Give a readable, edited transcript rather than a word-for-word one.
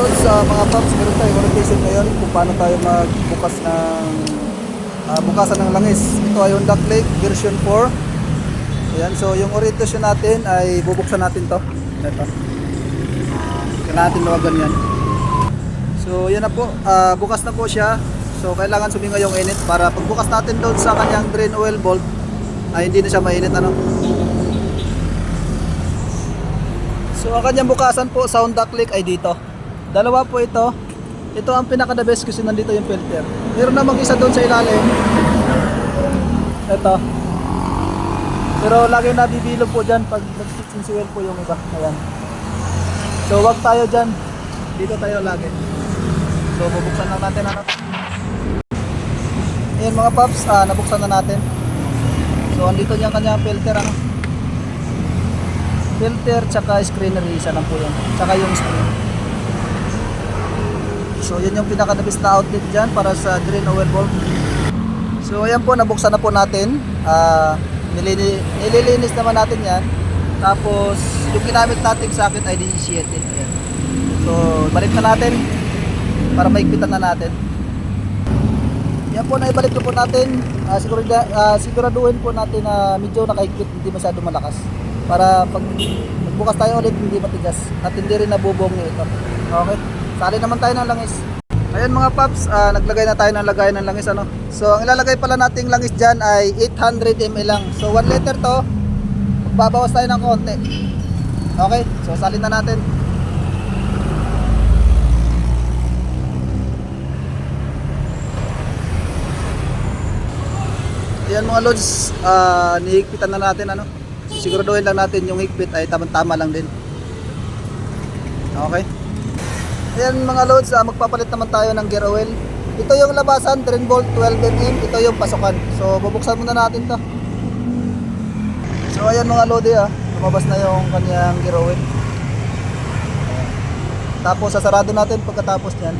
Sa mga paps, meron tayong orientation ngayon kung paano tayo magbukas ng bukasan ng langis. Ito ay Honda Click version 4. Ayan, so yung orientation natin ay bubuksan natin to. Ito. Kailangan natin lawagan yan. So yan na po, bukas na po siya. So kailangan suminga yung init para pagbukas natin doon sa kanyang drain oil bolt ay hindi na siya mainit, ano. So ang kanyang bukasan po sa Honda Click ay dito. Dalawa po ito. Ito ang pinaka the best kasi nandito yung filter. Meron namang isa doon sa ilalim. Ito. Pero lagi nabibilog po dyan pag nagsisinsiwel po yung iba. Ayan. So wag tayo dyan. Dito tayo lagi. So bubuksan lang natin, ano. Ayan mga paps, nabuksan na natin. So andito yung kanyang filter, ano. Filter tsaka screener, isa lang po yan. Tsaka yung screen. So yan yung pinaka-nabis na outlet dyan para sa drain oil bulb. So ayan po, nabuksan na po natin. Nililinis naman natin yan. Tapos yung ginamit natin sa akin ay 17. Ayan. So balik na natin para maigpitan na natin. Yan po, naibalik na po natin. Siguraduhin po natin na medyo nakaigpit, hindi masyado malakas. Para pag magbukas tayo ulit hindi matigas at hindi rin nabubong ito. Okay, sali naman tayo ng langis. Ayan mga paps, naglagay na tayo ng lagayan ng langis, ano. So ang ilalagay pala nating langis dyan ay 800 ml lang. So 1 liter to, magbabawas tayo ng konti. Okay, so salin na natin. Ayan mga lods, nihigpitan na natin, ano. Siguraduhin lang natin yung higpit ay tama-tama lang din. Okay. Ayan mga loads, magpapalit naman tayo ng gear oil. Ito yung labasan, drain bolt 12mm. Ito yung pasukan. So bubuksan muna natin to. So ayan mga lodi, lumabas na yung kanyang gear oil. Tapos sasarado natin pagkatapos nyan.